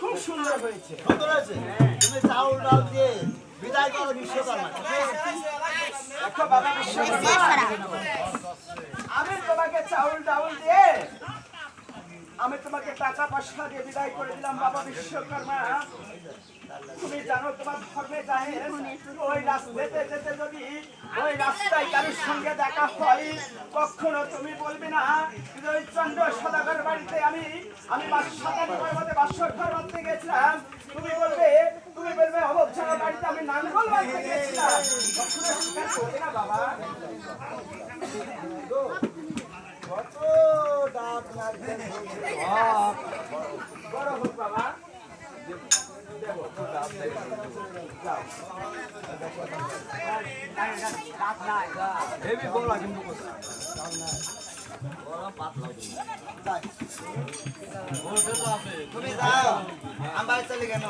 খুব সুন্দর হয়েছে। তুমি চাউল ডাল দিয়ে বিদায় করো বিশ্বকর্মা। দেখো বাবা বিশ্বকর্মা, আমি তোমাকে চাউল ডাউল দিয়ে আমি তোমাকে টাকা পয়সা দিয়ে বিদায় করে দিলাম বাবা বিশ্বকর্মা। তুমি জানো তোমার ধর্মে যায় ওই রাস্তাতে যেতে যদি ওই রাস্তায় কারোর সঙ্গে দেখা হয় কখনো তুমি বলবে না ওই চন্দ্র সদাগর বাড়িতে আমি বাসর ঘর বাঁধতে গেছিলাম। তুমি বলবে অবচ্ছার বাড়িতে আমি নানগল বাঁধতে গেছিলাম। কখনো স্বীকার করবে না বাবা। কত ডাব লাগবে বড় হোক বাবা। তুমি যাও আমার চলে কেন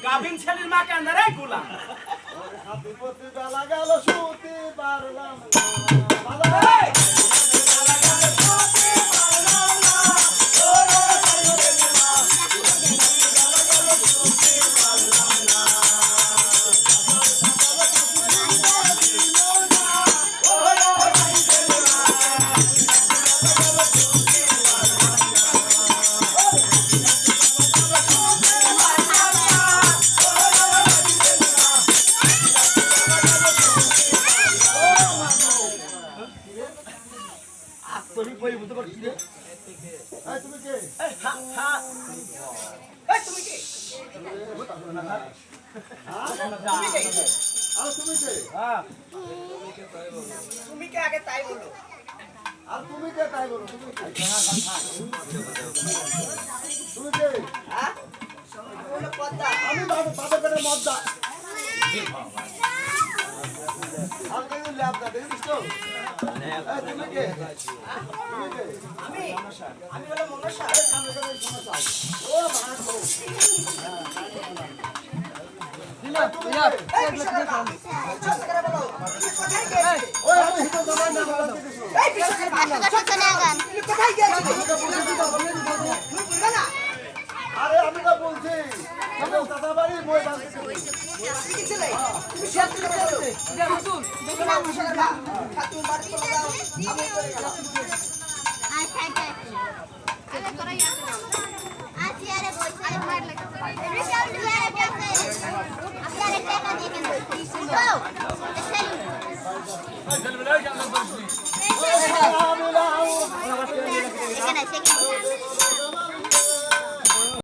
গাভিন ছেলের মা কেন রে গুলা বেলা গেল শুতে পারলাম তুমি কে আগে তাই বলো। আর তুমি কে তাই বলো। তুমি কে আমি বাবা পেটে মদ্দা আর কেউ ল্যাব দা দেখিস তো তুমি কে আমি বলে মনসা ও মা গো দিলা এই বিষয়টা চল করে বলো কোথায় গেছিস? ওই আমি হিতো জমা না বলো এই বিষয়টা ভাষা চলে আগান তুমি কোথায় গেছিস? না আরে আমি তো বলছি আমি দাদা বাড়ি মই বাঁধছি কি ছিলে তুমি শেয়ার করে বলো এটা রাসূল দেখলাম বিষয়টা তুমি বাড়ি চলে যাও আমি করে গেলাম আয় খাই খাই আরে তোরা ইয়ার আছি আরে বইছে আরে মার লাগে রিসাউন্ড দিয়ে বলছে আপনার টাকা দিয়ে কেন এখানে